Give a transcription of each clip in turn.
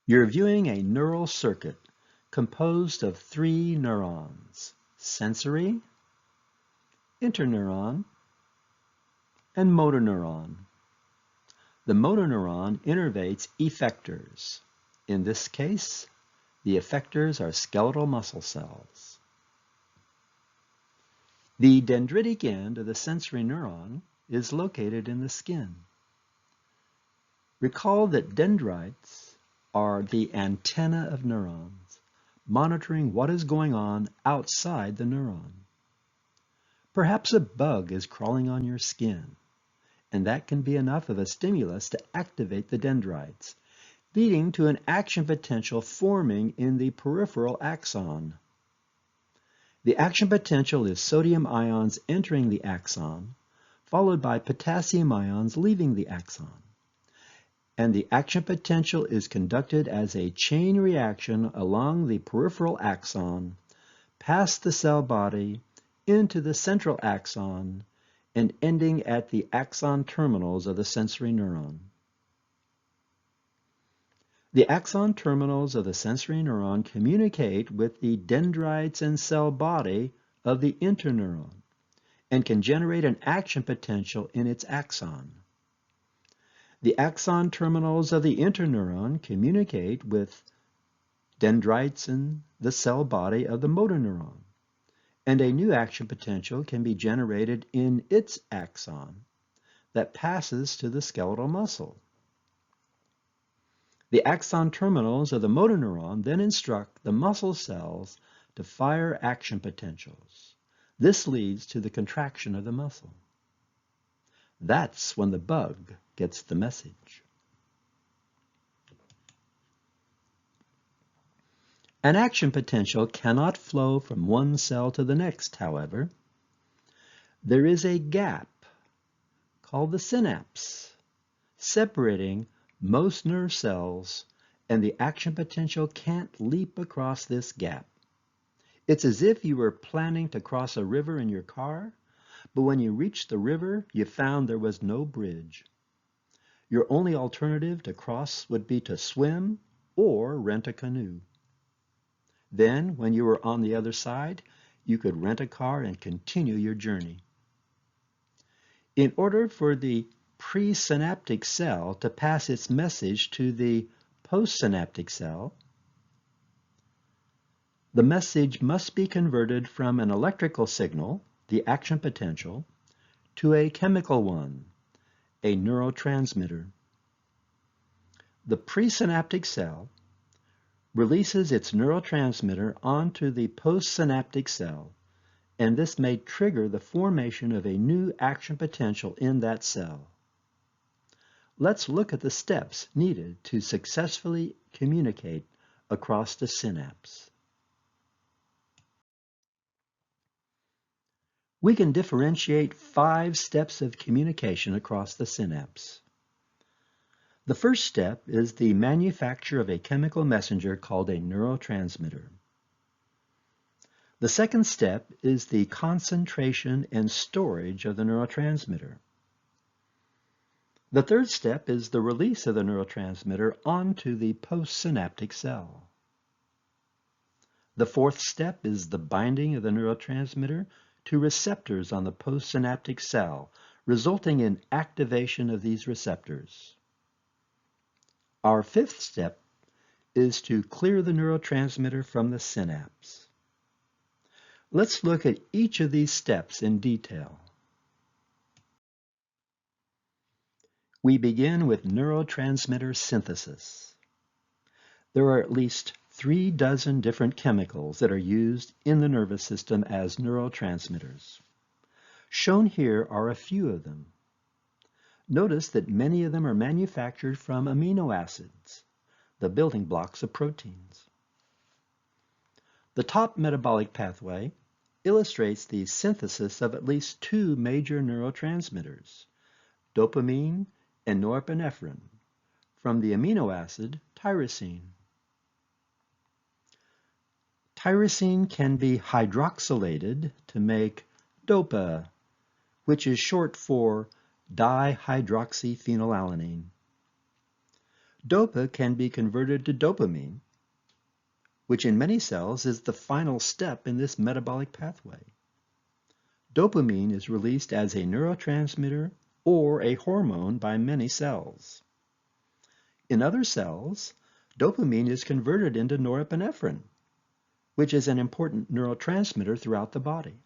You're viewing a neural circuit composed of three neurons: sensory, interneuron, and motor neuron. The motor neuron innervates effectors. In this case, the effectors are skeletal muscle cells. The dendritic end of the sensory neuron is located in the skin. Recall that dendrites are the antenna of neurons, monitoring what is going on outside the neuron. Perhaps a bug is crawling on your skin, and that can be enough of a stimulus to activate the dendrites, leading to an action potential forming in the peripheral axon. The action potential is sodium ions entering the axon, followed by potassium ions leaving the axon. And the action potential is conducted as a chain reaction along the peripheral axon, past the cell body, into the central axon, and ending at the axon terminals of the sensory neuron. The axon terminals of the sensory neuron communicate with the dendrites and cell body of the interneuron and can generate an action potential in its axon. The axon terminals of the interneuron communicate with dendrites and the cell body of the motor neuron, and a new action potential can be generated in its axon that passes to the skeletal muscle. The axon terminals of the motor neuron then instruct the muscle cells to fire action potentials. This leads to the contraction of the muscle. That's when the bug gets the message. An action potential cannot flow from one cell to the next, however. There is a gap called the synapse, separating most nerve cells, and the action potential can't leap across this gap. It's as if you were planning to cross a river in your car, but when you reached the river, you found there was no bridge. Your only alternative to cross would be to swim or rent a canoe. Then, when you were on the other side, you could rent a car and continue your journey. In order for the presynaptic cell to pass its message to the postsynaptic cell, the message must be converted from an electrical signal, the action potential, to a chemical one, a neurotransmitter. The presynaptic cell releases its neurotransmitter onto the postsynaptic cell, and this may trigger the formation of a new action potential in that cell. Let's look at the steps needed to successfully communicate across the synapse. We can differentiate 5 steps of communication across the synapse. The first step is the manufacture of a chemical messenger called a neurotransmitter. The second step is the concentration and storage of the neurotransmitter. The third step is the release of the neurotransmitter onto the postsynaptic cell. The fourth step is the binding of the neurotransmitter to receptors on the postsynaptic cell, resulting in activation of these receptors. Our fifth step is to clear the neurotransmitter from the synapse. Let's look at each of these steps in detail. We begin with neurotransmitter synthesis. There are at least 3 dozen different chemicals that are used in the nervous system as neurotransmitters. Shown here are a few of them. Notice that many of them are manufactured from amino acids, the building blocks of proteins. The top metabolic pathway illustrates the synthesis of at least 2 major neurotransmitters, dopamine and norepinephrine, from the amino acid tyrosine. Tyrosine can be hydroxylated to make dopa, which is short for dihydroxyphenylalanine. DOPA can be converted to dopamine, which in many cells is the final step in this metabolic pathway. Dopamine is released as a neurotransmitter or a hormone by many cells. In other cells, dopamine is converted into norepinephrine, which is an important neurotransmitter throughout the body.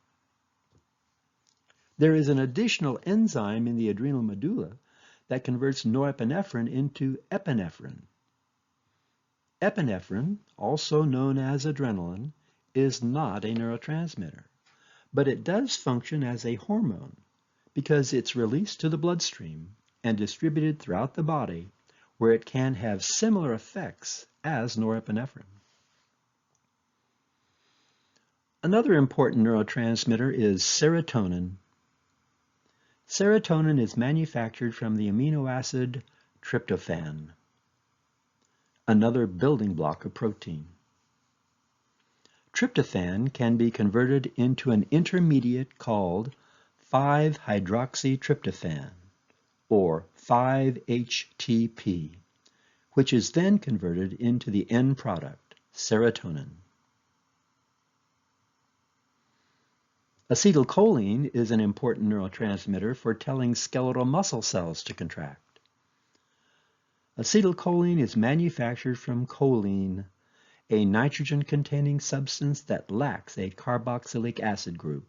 There is an additional enzyme in the adrenal medulla that converts norepinephrine into epinephrine. Epinephrine, also known as adrenaline, is not a neurotransmitter, but it does function as a hormone because it's released to the bloodstream and distributed throughout the body where it can have similar effects as norepinephrine. Another important neurotransmitter is serotonin. Serotonin is manufactured from the amino acid tryptophan, another building block of protein. Tryptophan can be converted into an intermediate called 5-hydroxytryptophan, or 5-HTP, which is then converted into the end product, serotonin. Acetylcholine is an important neurotransmitter for telling skeletal muscle cells to contract. Acetylcholine is manufactured from choline, a nitrogen-containing substance that lacks a carboxylic acid group.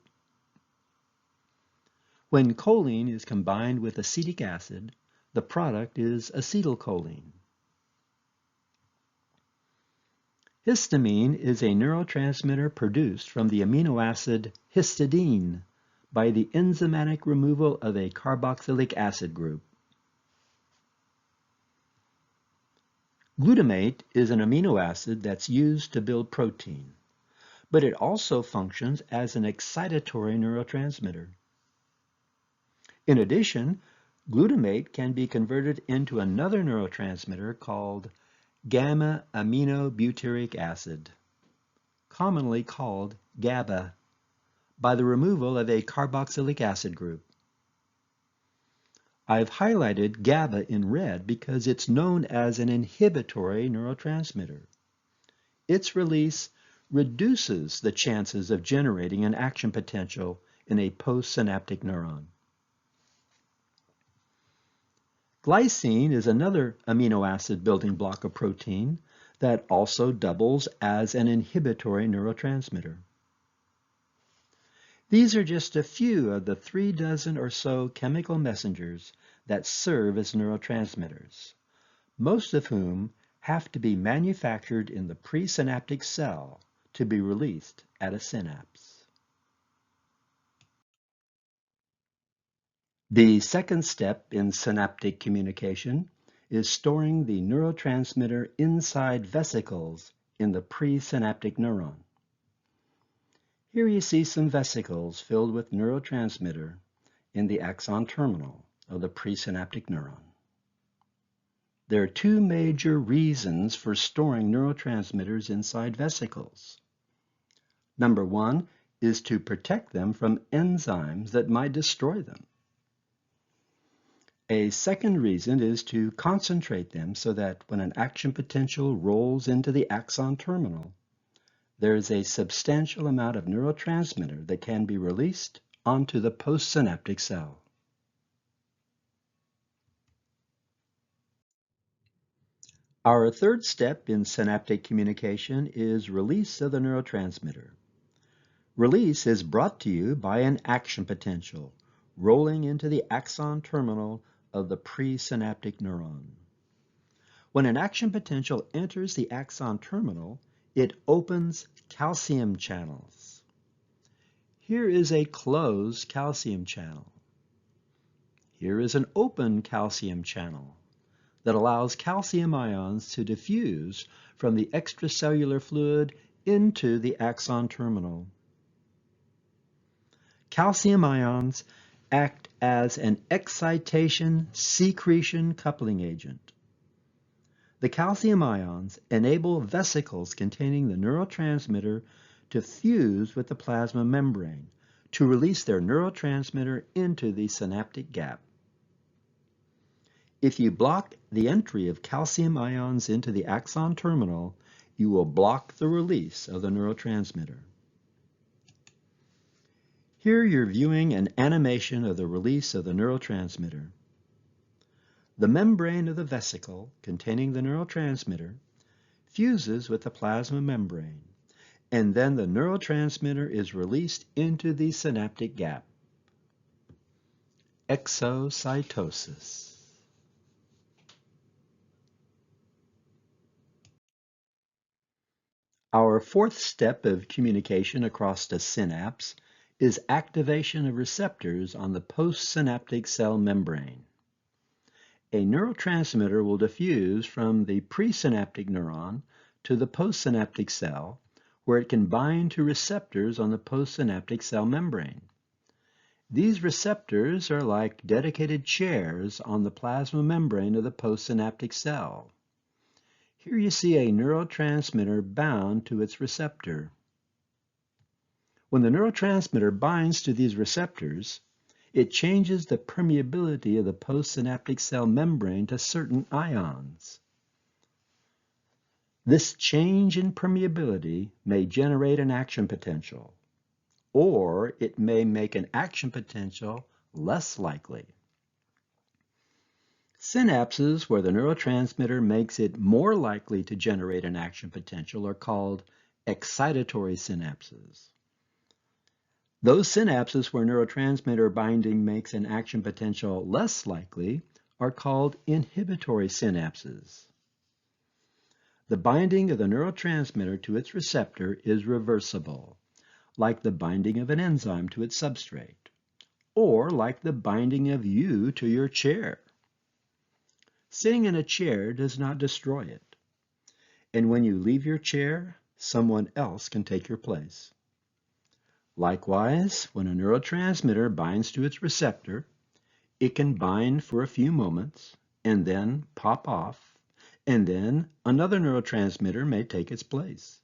When choline is combined with acetic acid, the product is acetylcholine. Histamine is a neurotransmitter produced from the amino acid histidine by the enzymatic removal of a carboxylic acid group. Glutamate is an amino acid that's used to build protein, but it also functions as an excitatory neurotransmitter. In addition, glutamate can be converted into another neurotransmitter called gamma-aminobutyric acid, commonly called GABA, by the removal of a carboxylic acid group. I've highlighted GABA in red because it's known as an inhibitory neurotransmitter. Its release reduces the chances of generating an action potential in a postsynaptic neuron. Glycine is another amino acid building block of protein that also doubles as an inhibitory neurotransmitter. These are just a few of the 36 or so chemical messengers that serve as neurotransmitters, most of whom have to be manufactured in the presynaptic cell to be released at a synapse. The second step in synaptic communication is storing the neurotransmitter inside vesicles in the presynaptic neuron. Here you see some vesicles filled with neurotransmitter in the axon terminal of the presynaptic neuron. There are two major reasons for storing neurotransmitters inside vesicles. Number one is to protect them from enzymes that might destroy them. A second reason is to concentrate them so that when an action potential rolls into the axon terminal, there is a substantial amount of neurotransmitter that can be released onto the postsynaptic cell. Our third step in synaptic communication is release of the neurotransmitter. Release is brought to you by an action potential rolling into the axon terminal of the presynaptic neuron. When an action potential enters the axon terminal, it opens calcium channels. Here is a closed calcium channel. Here is an open calcium channel that allows calcium ions to diffuse from the extracellular fluid into the axon terminal. Calcium ions act as an excitation-secretion coupling agent. The calcium ions enable vesicles containing the neurotransmitter to fuse with the plasma membrane to release their neurotransmitter into the synaptic gap. If you block the entry of calcium ions into the axon terminal, you will block the release of the neurotransmitter. Here you're viewing an animation of the release of the neurotransmitter. The membrane of the vesicle containing the neurotransmitter fuses with the plasma membrane, and then the neurotransmitter is released into the synaptic gap. Exocytosis. Our fourth step of communication across the synapse is activation of receptors on the postsynaptic cell membrane. A neurotransmitter will diffuse from the presynaptic neuron to the postsynaptic cell, where it can bind to receptors on the postsynaptic cell membrane. These receptors are like dedicated chairs on the plasma membrane of the postsynaptic cell. Here you see a neurotransmitter bound to its receptor. When the neurotransmitter binds to these receptors, it changes the permeability of the postsynaptic cell membrane to certain ions. This change in permeability may generate an action potential, or it may make an action potential less likely. Synapses where the neurotransmitter makes it more likely to generate an action potential are called excitatory synapses. Those synapses where neurotransmitter binding makes an action potential less likely are called inhibitory synapses. The binding of the neurotransmitter to its receptor is reversible, like the binding of an enzyme to its substrate, or like the binding of you to your chair. Sitting in a chair does not destroy it, and when you leave your chair, someone else can take your place. Likewise, when a neurotransmitter binds to its receptor, it can bind for a few moments and then pop off, and then another neurotransmitter may take its place.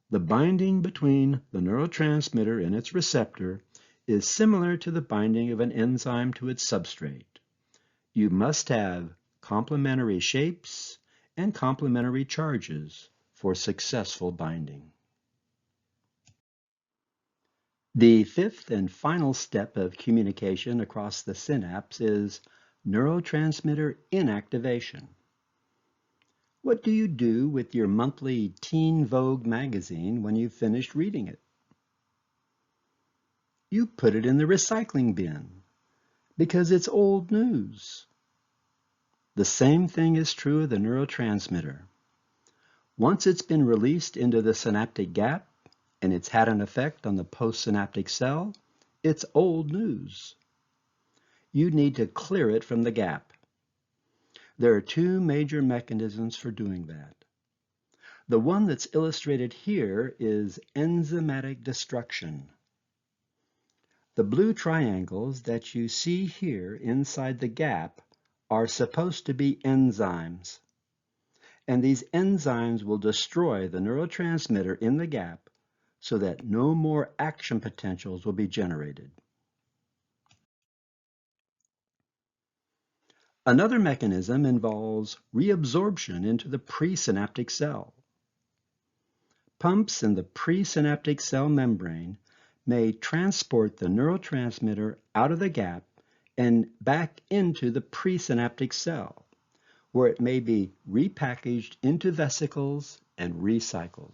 The binding between the neurotransmitter and its receptor is similar to the binding of an enzyme to its substrate. You must have complementary shapes and complementary charges for successful binding. The fifth and final step of communication across the synapse is neurotransmitter inactivation. What do you do with your monthly Teen Vogue magazine when you've finished reading it? You put it in the recycling bin because it's old news. The same thing is true of the neurotransmitter. Once it's been released into the synaptic gap and it's had an effect on the postsynaptic cell, it's old news. You need to clear it from the gap. There are two major mechanisms for doing that. The one that's illustrated here is enzymatic destruction. The blue triangles that you see here inside the gap are supposed to be enzymes. And these enzymes will destroy the neurotransmitter in the gap so that no more action potentials will be generated. Another mechanism involves reabsorption into the presynaptic cell. Pumps in the presynaptic cell membrane may transport the neurotransmitter out of the gap and back into the presynaptic cell, where it may be repackaged into vesicles and recycled.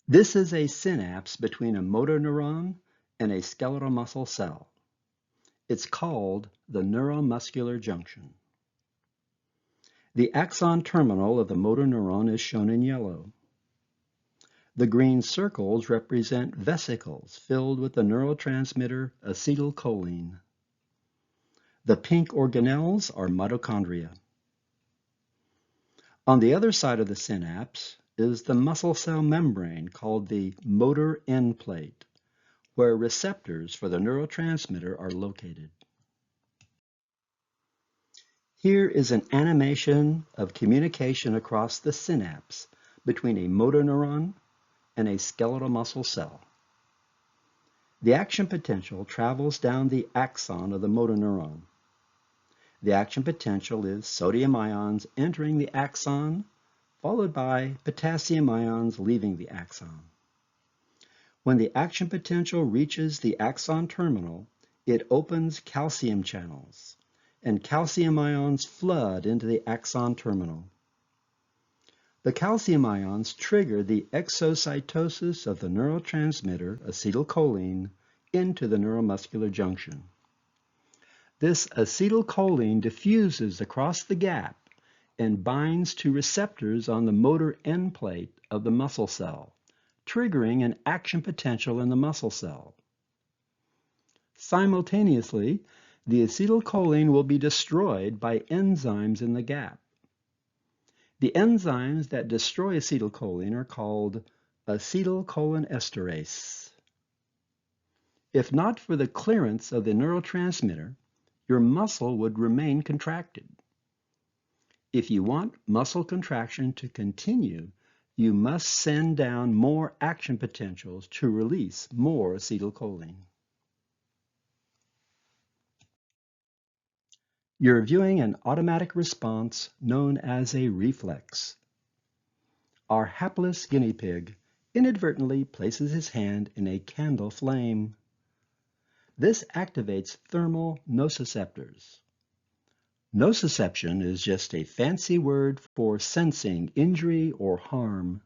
This is a synapse between a motor neuron and a skeletal muscle cell. It's called the neuromuscular junction. The axon terminal of the motor neuron is shown in yellow. The green circles represent vesicles filled with the neurotransmitter acetylcholine. The pink organelles are mitochondria. On the other side of the synapse is the muscle cell membrane called the motor end plate, where receptors for the neurotransmitter are located. Here is an animation of communication across the synapse between a motor neuron and a skeletal muscle cell. The action potential travels down the axon of the motor neuron. The action potential is sodium ions entering the axon, followed by potassium ions leaving the axon. When the action potential reaches the axon terminal, it opens calcium channels, and calcium ions flood into the axon terminal. The calcium ions trigger the exocytosis of the neurotransmitter acetylcholine into the neuromuscular junction. This acetylcholine diffuses across the gap and binds to receptors on the motor end plate of the muscle cell, triggering an action potential in the muscle cell. Simultaneously, the acetylcholine will be destroyed by enzymes in the gap. The enzymes that destroy acetylcholine are called acetylcholinesterase. If not for the clearance of the neurotransmitter, your muscle would remain contracted. If you want muscle contraction to continue, you must send down more action potentials to release more acetylcholine. You're viewing an automatic response known as a reflex. Our hapless guinea pig inadvertently places his hand in a candle flame. This activates thermal nociceptors. Nociception is just a fancy word for sensing injury or harm.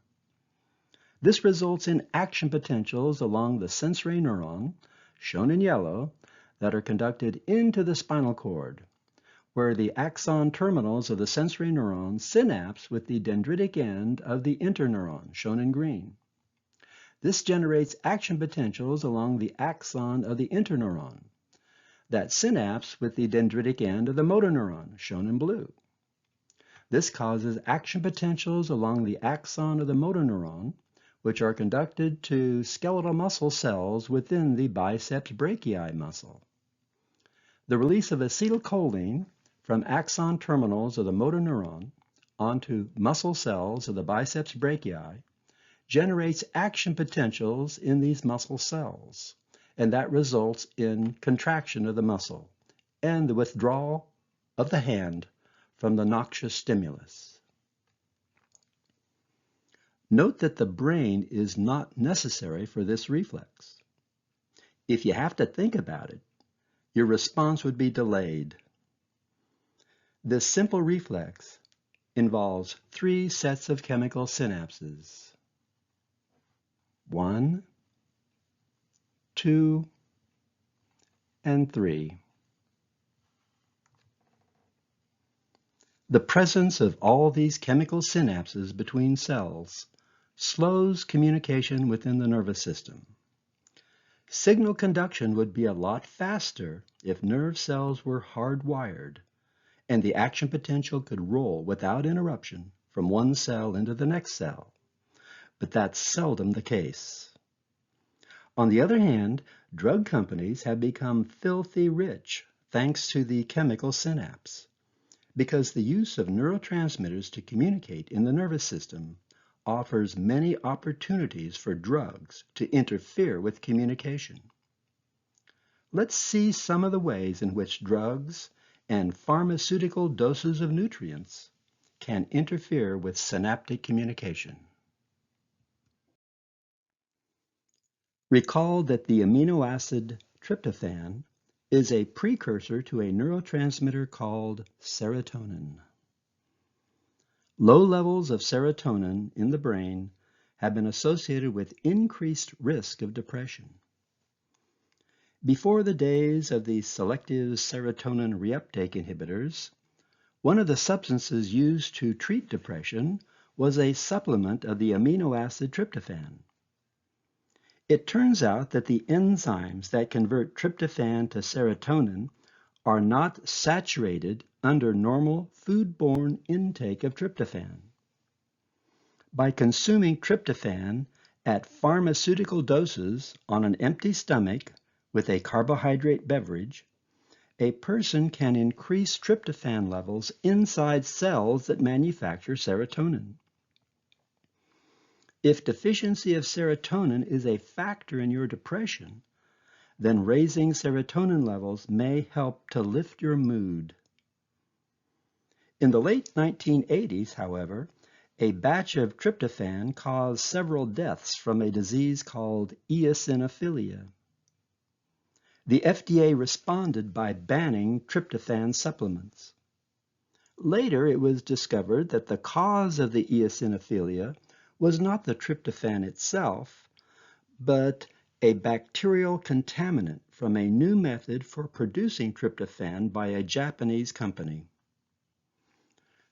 This results in action potentials along the sensory neuron, shown in yellow, that are conducted into the spinal cord, where the axon terminals of the sensory neuron synapse with the dendritic end of the interneuron, shown in green. This generates action potentials along the axon of the interneuron that synapse with the dendritic end of the motor neuron, shown in blue. This causes action potentials along the axon of the motor neuron, which are conducted to skeletal muscle cells within the biceps brachii muscle. The release of acetylcholine from axon terminals of the motor neuron onto muscle cells of the biceps brachii generates action potentials in these muscle cells, and that results in contraction of the muscle and the withdrawal of the hand from the noxious stimulus. Note that the brain is not necessary for this reflex. If you have to think about it, your response would be delayed. This simple reflex involves 3 sets of chemical synapses. 1, 2, and 3. The presence of all these chemical synapses between cells slows communication within the nervous system. Signal conduction would be a lot faster if nerve cells were hardwired, and the action potential could roll without interruption from one cell into the next cell. But that's seldom the case. On the other hand, drug companies have become filthy rich thanks to the chemical synapse, because the use of neurotransmitters to communicate in the nervous system offers many opportunities for drugs to interfere with communication. Let's see some of the ways in which drugs and pharmaceutical doses of nutrients can interfere with synaptic communication. Recall that the amino acid tryptophan is a precursor to a neurotransmitter called serotonin. Low levels of serotonin in the brain have been associated with increased risk of depression. Before the days of the selective serotonin reuptake inhibitors, one of the substances used to treat depression was a supplement of the amino acid tryptophan. It turns out that the enzymes that convert tryptophan to serotonin are not saturated under normal foodborne intake of tryptophan. By consuming tryptophan at pharmaceutical doses on an empty stomach with a carbohydrate beverage, a person can increase tryptophan levels inside cells that manufacture serotonin. If deficiency of serotonin is a factor in your depression, then raising serotonin levels may help to lift your mood. In the late 1980s, however, a batch of tryptophan caused several deaths from a disease called eosinophilia. The FDA responded by banning tryptophan supplements. Later, it was discovered that the cause of the eosinophilia was not the tryptophan itself, but a bacterial contaminant from a new method for producing tryptophan by a Japanese company.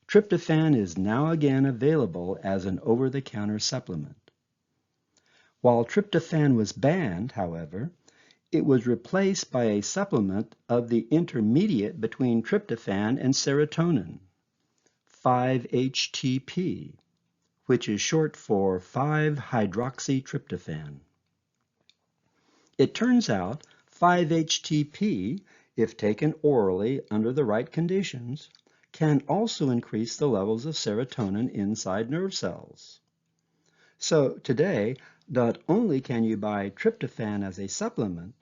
Tryptophan is now again available as an over-the-counter supplement. While tryptophan was banned, however, it was replaced by a supplement of the intermediate between tryptophan and serotonin, 5-HTP, which is short for 5-hydroxytryptophan. It turns out 5-HTP, if taken orally under the right conditions, can also increase the levels of serotonin inside nerve cells. So today, not only can you buy tryptophan as a supplement,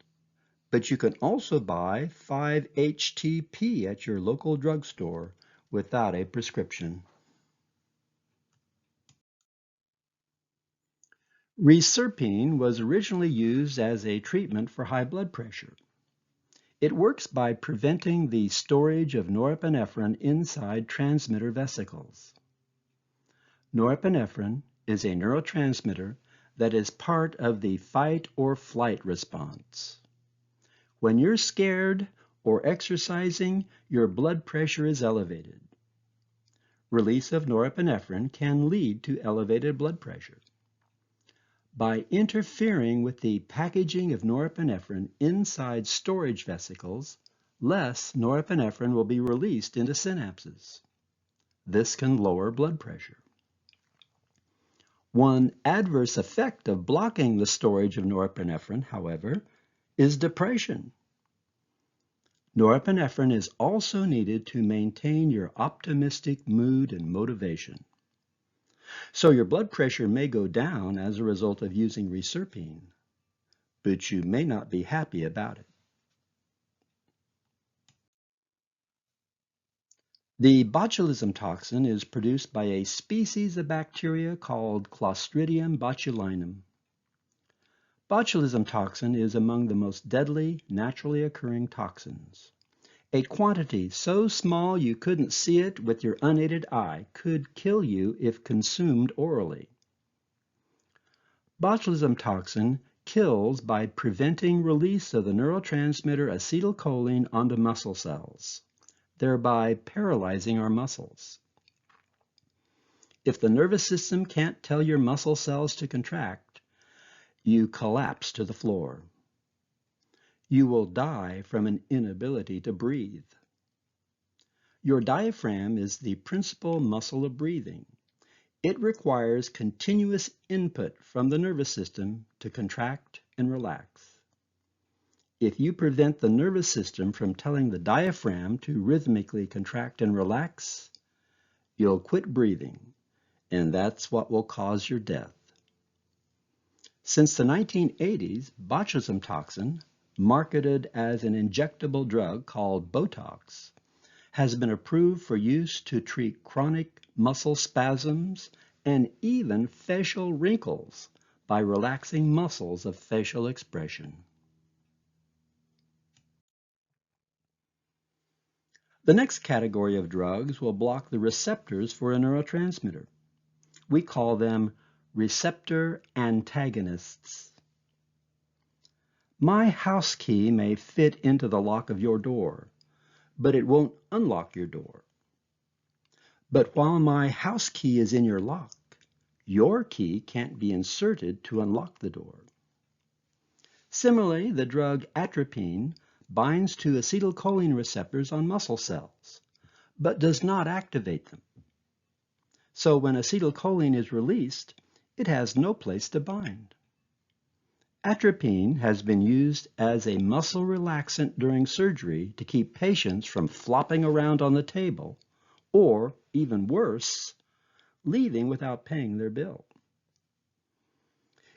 but you can also buy 5-HTP at your local drugstore without a prescription. Reserpine was originally used as a treatment for high blood pressure. It works by preventing the storage of norepinephrine inside transmitter vesicles. Norepinephrine is a neurotransmitter that is part of the fight or flight response. When you're scared or exercising, your blood pressure is elevated. Release of norepinephrine can lead to elevated blood pressure. By interfering with the packaging of norepinephrine inside storage vesicles, less norepinephrine will be released into synapses. This can lower blood pressure. One adverse effect of blocking the storage of norepinephrine, however, is depression. Norepinephrine is also needed to maintain your optimistic mood and motivation. So your blood pressure may go down as a result of using reserpine, but you may not be happy about it. The botulism toxin is produced by a species of bacteria called Clostridium botulinum. Botulism toxin is among the most deadly naturally occurring toxins. A quantity so small you couldn't see it with your unaided eye could kill you if consumed orally. Botulism toxin kills by preventing release of the neurotransmitter acetylcholine onto muscle cells, thereby paralyzing our muscles. If the nervous system can't tell your muscle cells to contract, you collapse to the floor. You will die from an inability to breathe. Your diaphragm is the principal muscle of breathing. It requires continuous input from the nervous system to contract and relax. If you prevent the nervous system from telling the diaphragm to rhythmically contract and relax, you'll quit breathing, and that's what will cause your death. Since the 1980s, botulism toxin, marketed as an injectable drug called Botox, has been approved for use to treat chronic muscle spasms and even facial wrinkles by relaxing muscles of facial expression. The next category of drugs will block the receptors for a neurotransmitter. We call them receptor antagonists. My house key may fit into the lock of your door, but it won't unlock your door. But while my house key is in your lock, your key can't be inserted to unlock the door. Similarly, the drug atropine binds to acetylcholine receptors on muscle cells, but does not activate them. So when acetylcholine is released, it has no place to bind. Atropine has been used as a muscle relaxant during surgery to keep patients from flopping around on the table, or, even worse, leaving without paying their bill.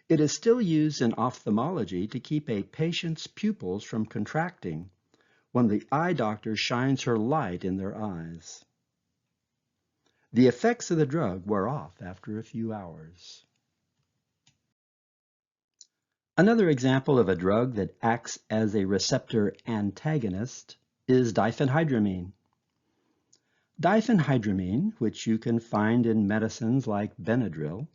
It is still used in ophthalmology to keep a patient's pupils from contracting when the eye doctor shines her light in their eyes. The effects of the drug wear off after a few hours. Another example of a drug that acts as a receptor antagonist is diphenhydramine. Diphenhydramine, which you can find in medicines like Benadryl,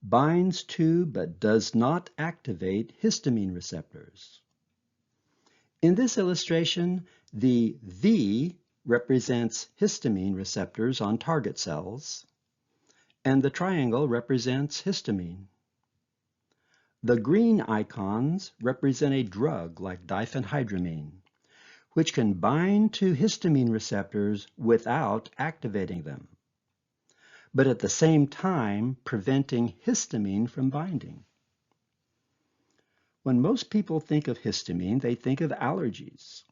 binds to but does not activate histamine receptors. In this illustration, the V represents histamine receptors on target cells, and the triangle represents histamine. The green icons represent a drug like diphenhydramine, which can bind to histamine receptors without activating them, but at the same time preventing histamine from binding. When most people think of histamine, they think of allergies.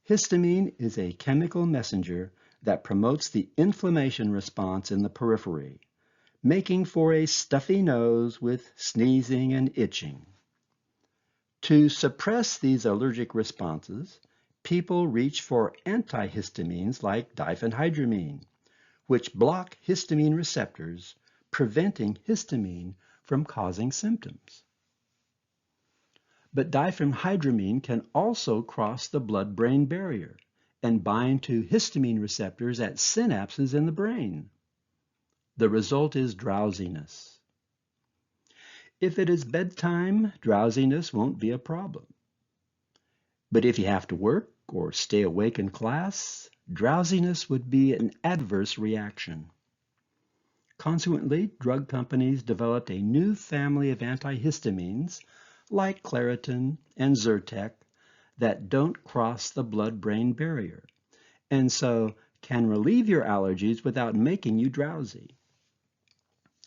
Histamine is a chemical messenger that promotes the inflammation response in the periphery, making for a stuffy nose with sneezing and itching. To suppress these allergic responses, people reach for antihistamines like diphenhydramine, which block histamine receptors, preventing histamine from causing symptoms. But diphenhydramine can also cross the blood-brain barrier and bind to histamine receptors at synapses in the brain. The result is drowsiness. If it is bedtime, drowsiness won't be a problem. But if you have to work or stay awake in class, drowsiness would be an adverse reaction. Consequently, drug companies developed a new family of antihistamines like Claritin and Zyrtec that don't cross the blood-brain barrier, and so can relieve your allergies without making you drowsy.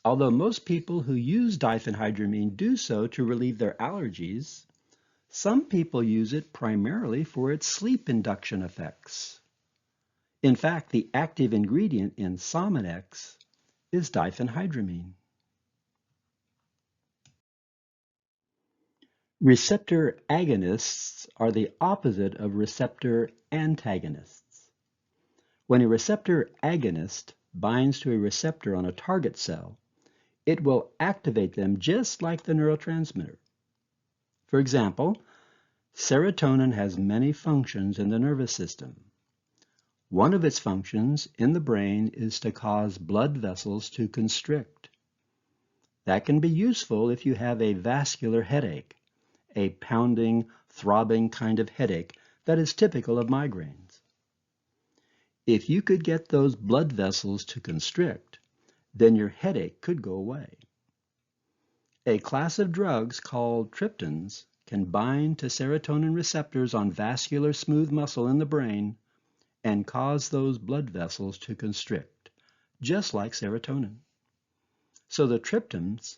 Although most people who use diphenhydramine do so to relieve their allergies, some people use it primarily for its sleep induction effects. In fact, the active ingredient in Sominex is diphenhydramine. Receptor agonists are the opposite of receptor antagonists. When a receptor agonist binds to a receptor on a target cell, it will activate them just like the neurotransmitter. For example, serotonin has many functions in the nervous system. One of its functions in the brain is to cause blood vessels to constrict. That can be useful if you have a vascular headache, a pounding, throbbing kind of headache that is typical of migraines. If you could get those blood vessels to constrict, then your headache could go away. A class of drugs called triptans can bind to serotonin receptors on vascular smooth muscle in the brain and cause those blood vessels to constrict, just like serotonin. So the triptans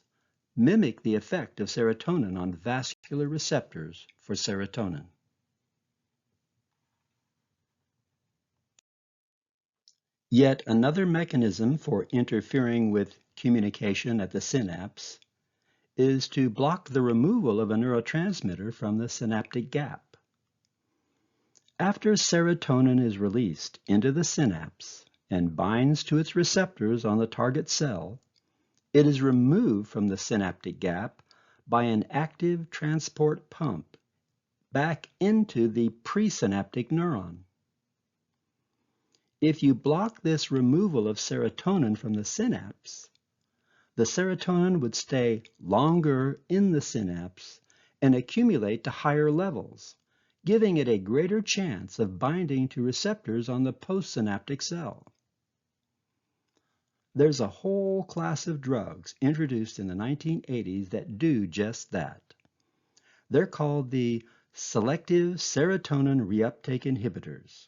mimic the effect of serotonin on vascular receptors for serotonin. Yet another mechanism for interfering with communication at the synapse is to block the removal of a neurotransmitter from the synaptic gap. After serotonin is released into the synapse and binds to its receptors on the target cell, it is removed from the synaptic gap by an active transport pump back into the presynaptic neuron. If you block this removal of serotonin from the synapse, the serotonin would stay longer in the synapse and accumulate to higher levels, giving it a greater chance of binding to receptors on the postsynaptic cell. There's a whole class of drugs introduced in the 1980s that do just that. They're called the selective serotonin reuptake inhibitors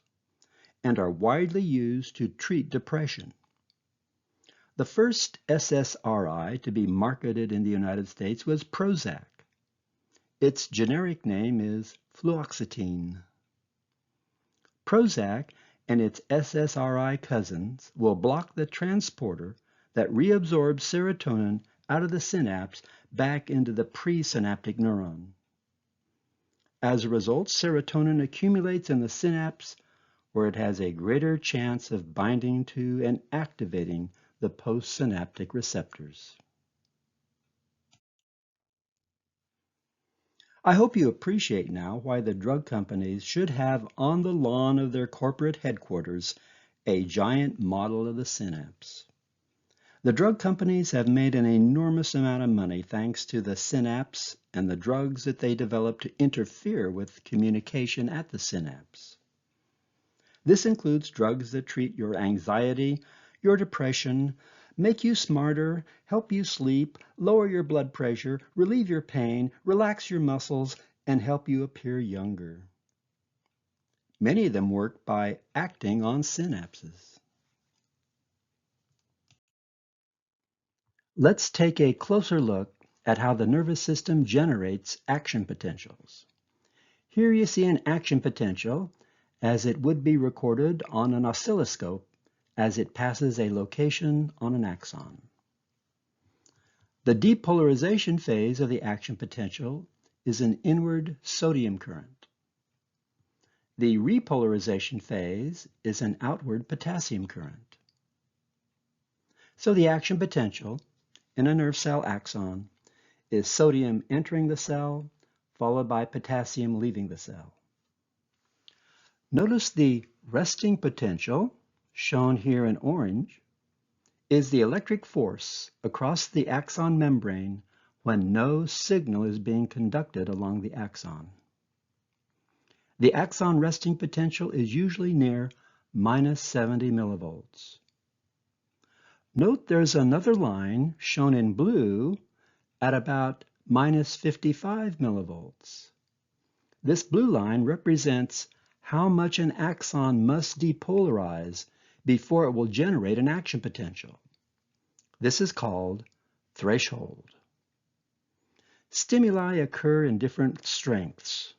and are widely used to treat depression. The first SSRI to be marketed in the United States was Prozac. Its generic name is fluoxetine. Prozac and its SSRI cousins will block the transporter that reabsorbs serotonin out of the synapse back into the presynaptic neuron. As a result, serotonin accumulates in the synapse where it has a greater chance of binding to and activating the postsynaptic receptors. I hope you appreciate now why the drug companies should have on the lawn of their corporate headquarters a giant model of the synapse. The drug companies have made an enormous amount of money thanks to the synapse and the drugs that they develop to interfere with communication at the synapse. This includes drugs that treat your anxiety, your depression, make you smarter, help you sleep, lower your blood pressure, relieve your pain, relax your muscles, and help you appear younger. Many of them work by acting on synapses. Let's take a closer look at how the nervous system generates action potentials. Here you see an action potential as it would be recorded on an oscilloscope as it passes a location on an axon. The depolarization phase of the action potential is an inward sodium current. The repolarization phase is an outward potassium current. So the action potential in a nerve cell axon is sodium entering the cell, followed by potassium leaving the cell. Notice the resting potential, shown here in orange, is the electric force across the axon membrane when no signal is being conducted along the axon. The axon resting potential is usually near -70 millivolts. Note there's another line shown in blue at about -55 millivolts. This blue line represents how much an axon must depolarize before it will generate an action potential. This is called threshold. Stimuli occur in different strengths.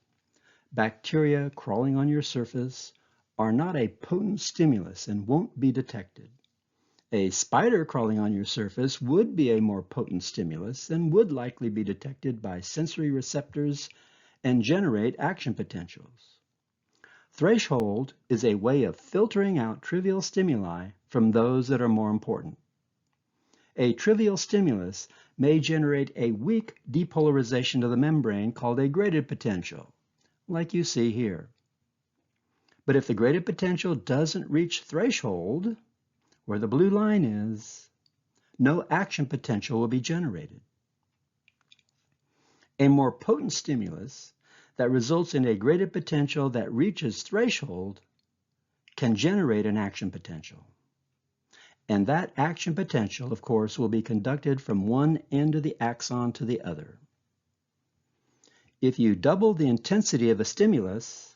Bacteria crawling on your surface are not a potent stimulus and won't be detected. A spider crawling on your surface would be a more potent stimulus and would likely be detected by sensory receptors and generate action potentials. Threshold is a way of filtering out trivial stimuli from those that are more important. A trivial stimulus may generate a weak depolarization of the membrane called a graded potential, like you see here. But if the graded potential doesn't reach threshold, where the blue line is, no action potential will be generated. A more potent stimulus that results in a graded potential that reaches threshold can generate an action potential. And that action potential, of course, will be conducted from one end of the axon to the other. If you double the intensity of a stimulus,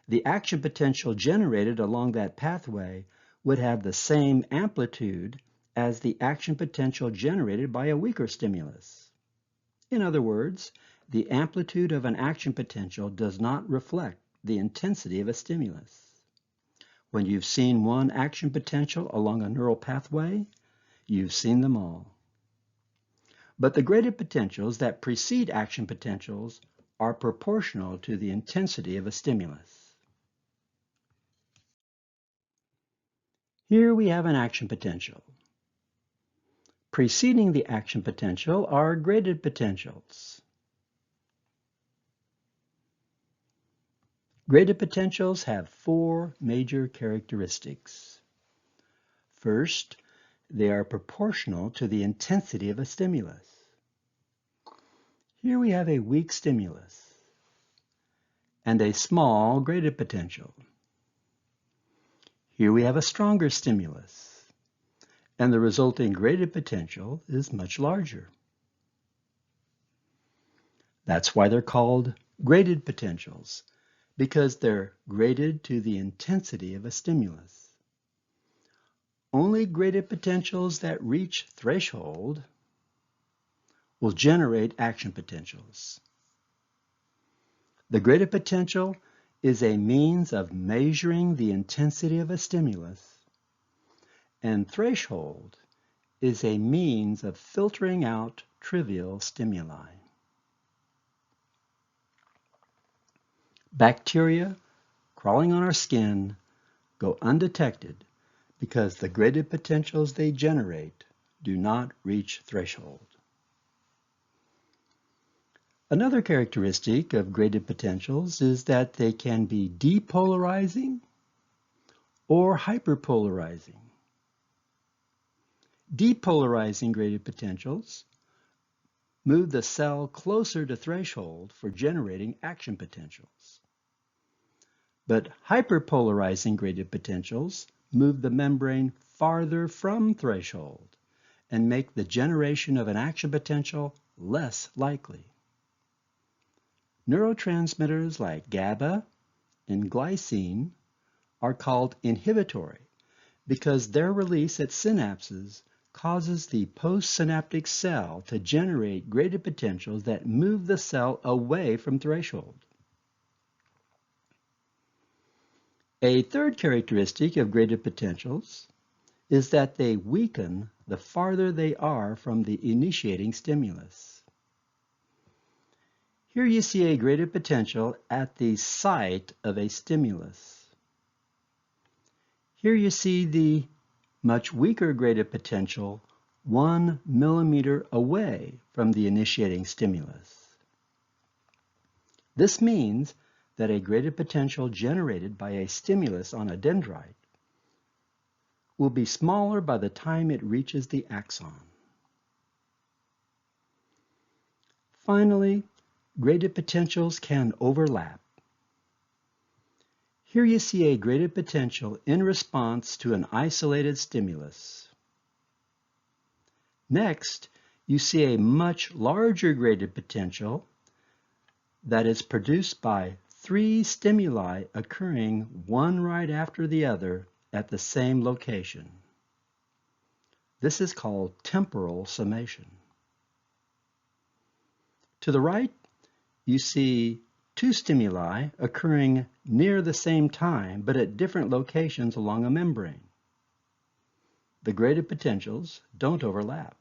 the action potential generated along that pathway would have the same amplitude as the action potential generated by a weaker stimulus. In other words, the amplitude of an action potential does not reflect the intensity of a stimulus. When you've seen one action potential along a neural pathway, you've seen them all. But the graded potentials that precede action potentials are proportional to the intensity of a stimulus. Here we have an action potential. Preceding the action potential are graded potentials. Graded potentials have four major characteristics. First, they are proportional to the intensity of a stimulus. Here we have a weak stimulus and a small graded potential. Here we have a stronger stimulus, and the resulting graded potential is much larger. That's why they're called graded potentials, because they're graded to the intensity of a stimulus. Only graded potentials that reach threshold will generate action potentials. The graded potential is a means of measuring the intensity of a stimulus, and threshold is a means of filtering out trivial stimuli. Bacteria crawling on our skin go undetected because the graded potentials they generate do not reach threshold. Another characteristic of graded potentials is that they can be depolarizing or hyperpolarizing. Depolarizing graded potentials move the cell closer to threshold for generating action potentials. But hyperpolarizing graded potentials move the membrane farther from threshold and make the generation of an action potential less likely. Neurotransmitters like GABA and glycine are called inhibitory because their release at synapses causes the postsynaptic cell to generate graded potentials that move the cell away from threshold. A third characteristic of graded potentials is that they weaken the farther they are from the initiating stimulus. Here you see a graded potential at the site of a stimulus. Here you see the much weaker graded potential 1 millimeter away from the initiating stimulus. This means that a graded potential generated by a stimulus on a dendrite will be smaller by the time it reaches the axon. Finally, graded potentials can overlap. Here you see a graded potential in response to an isolated stimulus. Next, you see a much larger graded potential that is produced by 3 stimuli occurring one right after the other at the same location. This is called temporal summation. To the right, you see 2 stimuli occurring near the same time but at different locations along a membrane. The graded potentials don't overlap.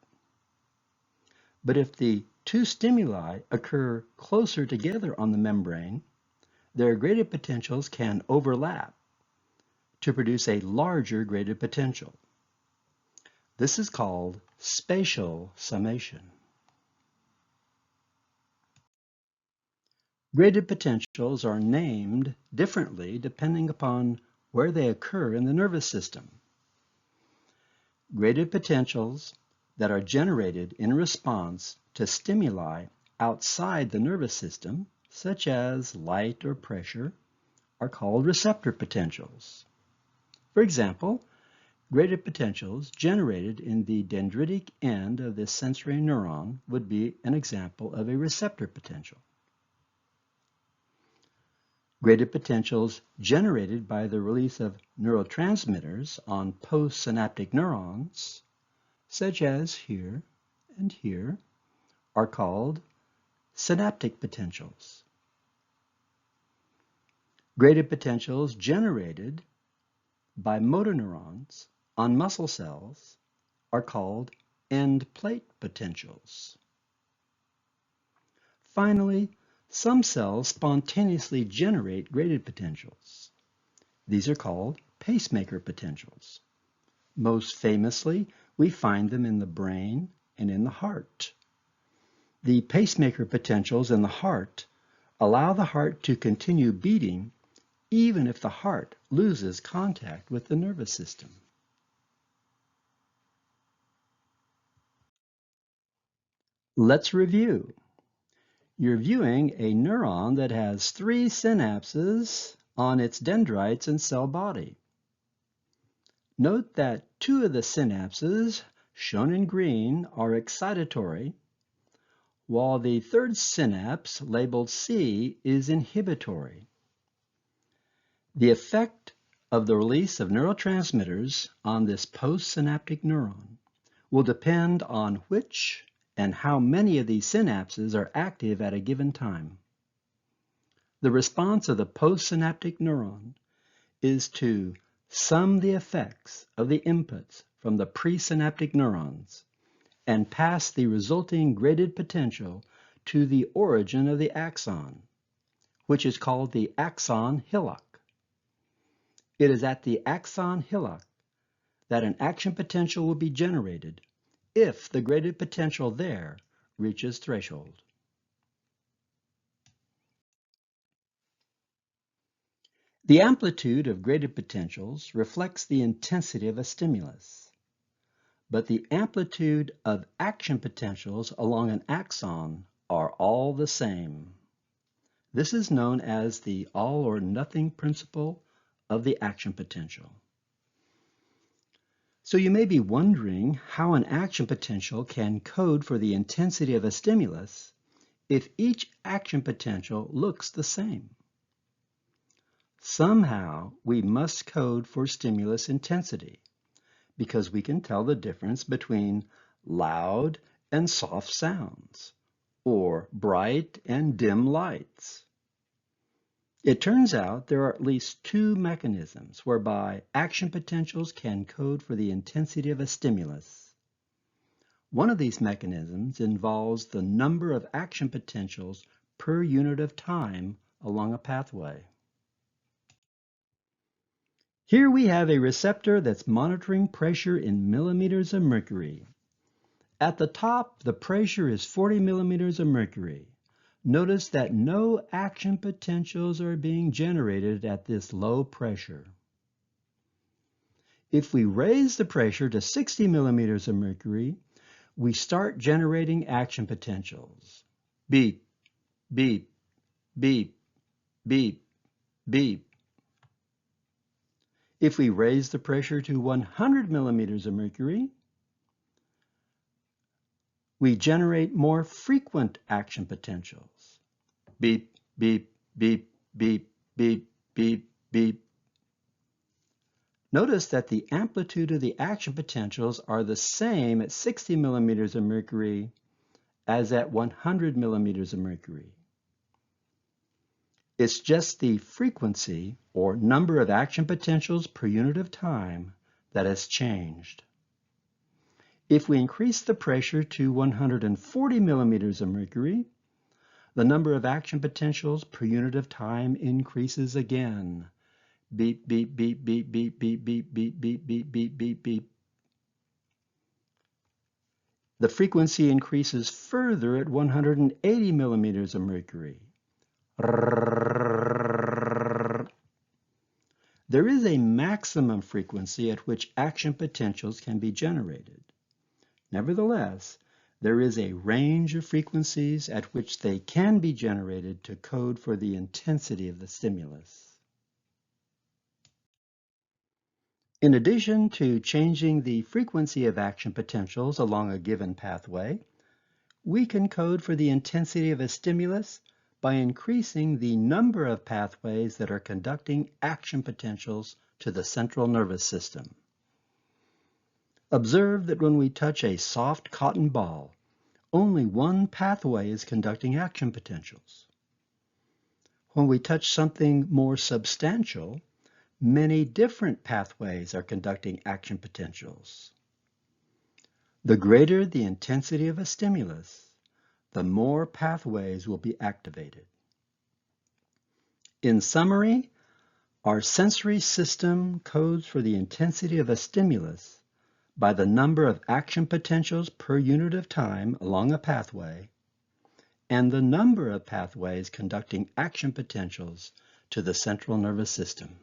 But if the 2 stimuli occur closer together on the membrane, their graded potentials can overlap to produce a larger graded potential. This is called spatial summation. Graded potentials are named differently depending upon where they occur in the nervous system. Graded potentials that are generated in response to stimuli outside the nervous system, such as light or pressure, are called receptor potentials. For example, graded potentials generated in the dendritic end of the sensory neuron would be an example of a receptor potential. Graded potentials generated by the release of neurotransmitters on postsynaptic neurons, such as here and here, are called synaptic potentials. Graded potentials generated by motor neurons on muscle cells are called end plate potentials. Finally, some cells spontaneously generate graded potentials. These are called pacemaker potentials. Most famously, we find them in the brain and in the heart. The pacemaker potentials in the heart allow the heart to continue beating even if the heart loses contact with the nervous system. Let's review. You're viewing a neuron that has 3 synapses on its dendrites and cell body. Note that 2 of the synapses, shown in green, are excitatory, while the 3rd synapse, labeled C, is inhibitory. The effect of the release of neurotransmitters on this postsynaptic neuron will depend on which and how many of these synapses are active at a given time. The response of the postsynaptic neuron is to sum the effects of the inputs from the presynaptic neurons and pass the resulting graded potential to the origin of the axon, which is called the axon hillock. It is at the axon hillock that an action potential will be generated if the graded potential there reaches threshold. The amplitude of graded potentials reflects the intensity of a stimulus, but the amplitude of action potentials along an axon are all the same. This is known as the all or nothing principle of the action potential. So you may be wondering how an action potential can code for the intensity of a stimulus if each action potential looks the same. Somehow we must code for stimulus intensity because we can tell the difference between loud and soft sounds or bright and dim lights. It turns out there are at least two mechanisms whereby action potentials can code for the intensity of a stimulus. One of these mechanisms involves the number of action potentials per unit of time along a pathway. Here we have a receptor that's monitoring pressure in millimeters of mercury. At the top, the pressure is 40 millimeters of mercury. Notice that no action potentials are being generated at this low pressure. If we raise the pressure to 60 millimeters of mercury, we start generating action potentials. Beep, beep, beep, beep, beep. If we raise the pressure to 100 millimeters of mercury, we generate more frequent action potentials. Beep, beep, beep, beep, beep, beep, beep. Notice that the amplitude of the action potentials are the same at 60 millimeters of mercury as at 100 millimeters of mercury. It's just the frequency or number of action potentials per unit of time that has changed. If we increase the pressure to 140 millimeters of mercury, the number of action potentials per unit of time increases again. Beep, beep, beep, beep, beep, beep, beep, beep, beep, beep, beep, beep, beep. The frequency increases further at 180 millimeters of mercury. There is a maximum frequency at which action potentials can be generated. Nevertheless, there is a range of frequencies at which they can be generated to code for the intensity of the stimulus. In addition to changing the frequency of action potentials along a given pathway, we can code for the intensity of a stimulus by increasing the number of pathways that are conducting action potentials to the central nervous system. Observe that when we touch a soft cotton ball, only one pathway is conducting action potentials. When we touch something more substantial, many different pathways are conducting action potentials. The greater the intensity of a stimulus, the more pathways will be activated. In summary, our sensory system codes for the intensity of a stimulus by the number of action potentials per unit of time along a pathway and the number of pathways conducting action potentials to the central nervous system.